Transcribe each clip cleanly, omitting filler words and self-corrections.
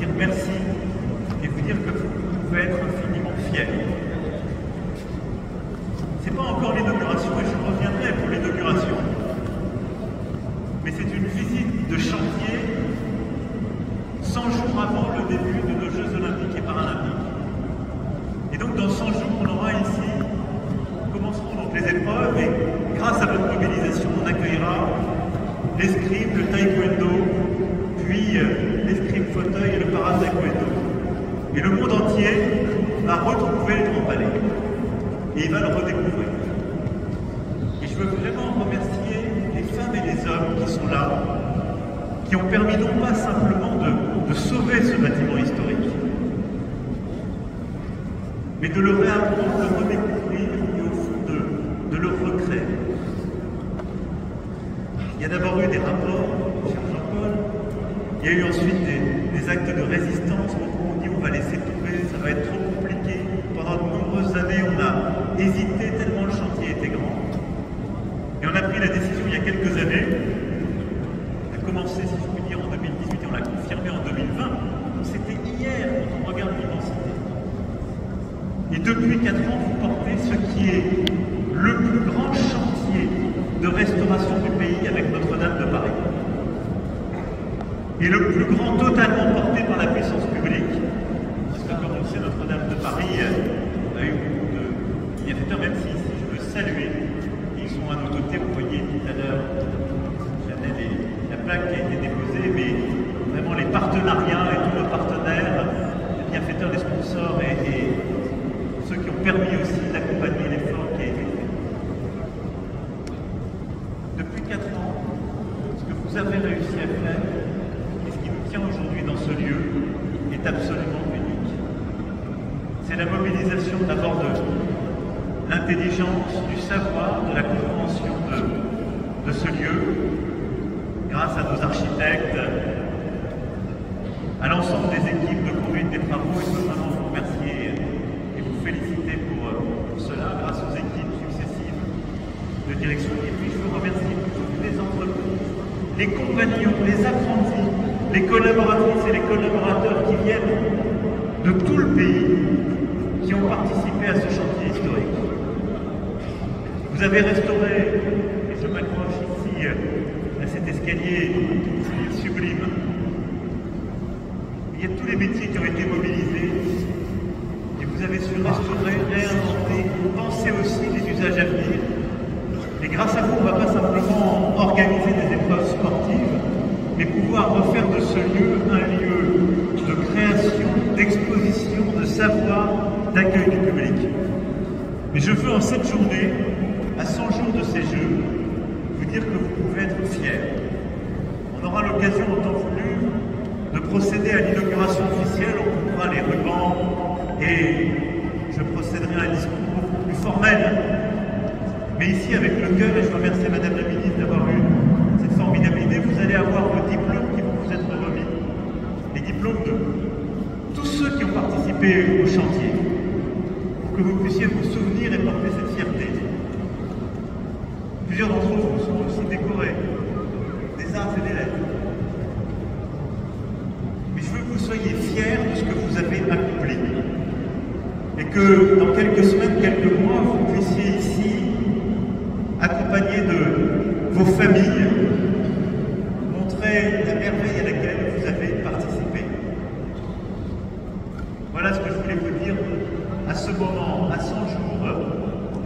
dire merci et vous dire que vous pouvez être infiniment fiers. Ce n'est pas encore l'inauguration et je reviendrai pour l'inauguration. Mais c'est une visite de chantier 100 jours avant le début de nos Jeux Olympiques et Paralympiques. Et donc dans 100 jours, on aura ici, commenceront donc les épreuves et grâce à votre mobilisation, on accueillera l'escrime, le taekwondo, puis l'escrime fauteuil et le para-taekwondo. Et le monde entier va retrouver le Grand Palais. Et il va le redécouvrir. Et je veux vraiment remercier les femmes et les hommes qui sont là, qui ont permis non pas simplement de sauver ce bâtiment historique, mais de le réapprendre, de le redécouvrir et au fond de le recréer. Il y a d'abord eu des rapports, cher Jean-Paul, il y a eu ensuite des actes de résistance, où on dit on va laisser tomber, ça va être trop compliqué. Pendant de nombreuses années, on a hésité tellement le chantier était grand. Et on a pris la décision il y a quelques années, on a commencé, si je puis dire, en 2018 et on l'a confirmé en 2020. Donc c'était hier quand on regarde l'immensité. Et depuis 4 ans, vous portez ce qui est le plus grand chantier de restauration du pays avec Notre-Dame de Paris. Et le plus grand totalement porté par la puissance publique. Parce que comme on le sait, Notre-Dame de Paris a eu beaucoup de bienfaiteurs, même si je veux saluer, ils sont à nos côtés, vous voyez tout à l'heure, j'avais la plaque qui a été déposée, mais vraiment les partenariats et tous nos partenaires, les bienfaiteurs, les sponsors et ceux qui ont permis aussi d'accompagner l'effort qui a été fait. Depuis 4 ans, ce que vous avez réussi à faire, et ce qui nous tient aujourd'hui dans ce lieu, est absolument unique. C'est la mobilisation d'abord de l'intelligence, du savoir, de la compréhension de ce lieu, grâce à nos architectes, à l'ensemble des équipes de conduite des travaux, et je veux vraiment vous remercier et vous féliciter pour cela, grâce aux équipes successives de direction. Et puis je veux remercier toutes les entreprises, les compagnons, les apprentis, les collaboratrices et les collaborateurs qui viennent de tout le pays, qui ont participé à ce chantier historique. Vous avez restauré, et je m'accroche ici à cet escalier sublime, il y a tous les métiers qui ont été mobilisés, et vous avez su restaurer, réinventer, penser aussi les usages à venir. Et grâce à vous, on ne va pas simplement organiser des épreuves sportives, mais pouvoir refaire de ce lieu un lieu de création, d'exposition, de savoir, d'accueil du public. Mais je veux en cette journée, à 100 jours de ces Jeux, vous dire que vous pouvez être fiers. On aura l'occasion en temps voulu de procéder à l'inauguration officielle, on coupera les rubans et je procéderai à un discours beaucoup plus formel. Mais ici, avec le cœur, et je remercie Madame la Ministre d'avoir eu cette formidable idée, vous allez avoir vos diplômes qui vont vous être remis. Les diplômes de tous ceux qui ont participé au chantier, pour que vous puissiez vous souvenir et porter cette fierté. Plusieurs d'entre vous sont aussi décorés des arts et des lettres. Mais je veux que vous soyez fiers de ce que vous avez accompli. Et que dans quelques semaines, quelques mois, vous puissiez ici, accompagné de vos familles, montrer la merveille à laquelle vous avez participé. Voilà ce que je voulais vous dire à ce moment, à 100 jours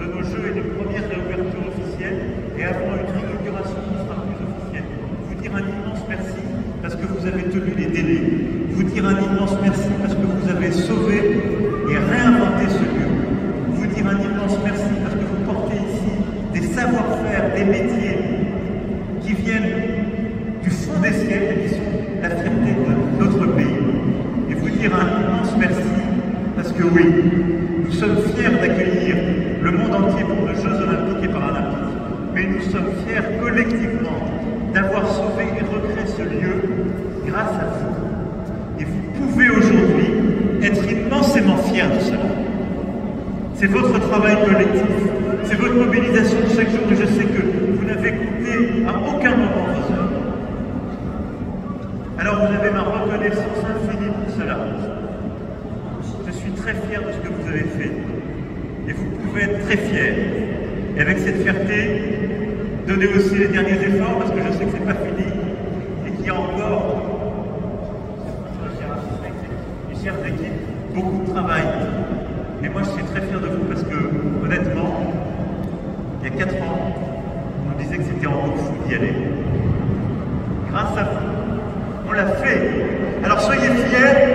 de nos Jeux et d'une première réouverture officielle, et avant une inauguration qui sera plus officielle. Vous dire un immense merci parce que vous avez tenu les délais. Vous dire un immense merci parce que vous avez sauvé et réinventé ce lieu. Vous dire un immense merci parce que vous portez ici des savoir-faire, des métiers qui viennent du fond des siècles et qui sont la fierté de notre pays. Et vous dire un immense merci parce que oui, nous sommes fiers d'accueillir le monde entier pour les Jeux Olympiques et Paralympiques, mais nous sommes fiers collectivement d'avoir sauvé et recréé ce lieu grâce à vous. Et vous pouvez aujourd'hui être immensément fiers de cela. C'est votre travail collectif, c'est votre mobilisation de chaque jour, et je sais que vous n'avez coûté à aucun moment vos heures. Alors vous avez ma reconnaissance infinie pour fiers de ce que vous avez fait. Et vous pouvez être très fiers. Et avec cette fierté, donnez aussi les derniers efforts, parce que je sais que ce n'est pas fini et qu'il y a encore, mes chères équipes, beaucoup de travail. Mais moi, je suis très fier de vous parce que, honnêtement, il y a 4 ans, on nous disait que c'était en haut d'y aller. Grâce à vous, on l'a fait. Alors soyez fiers.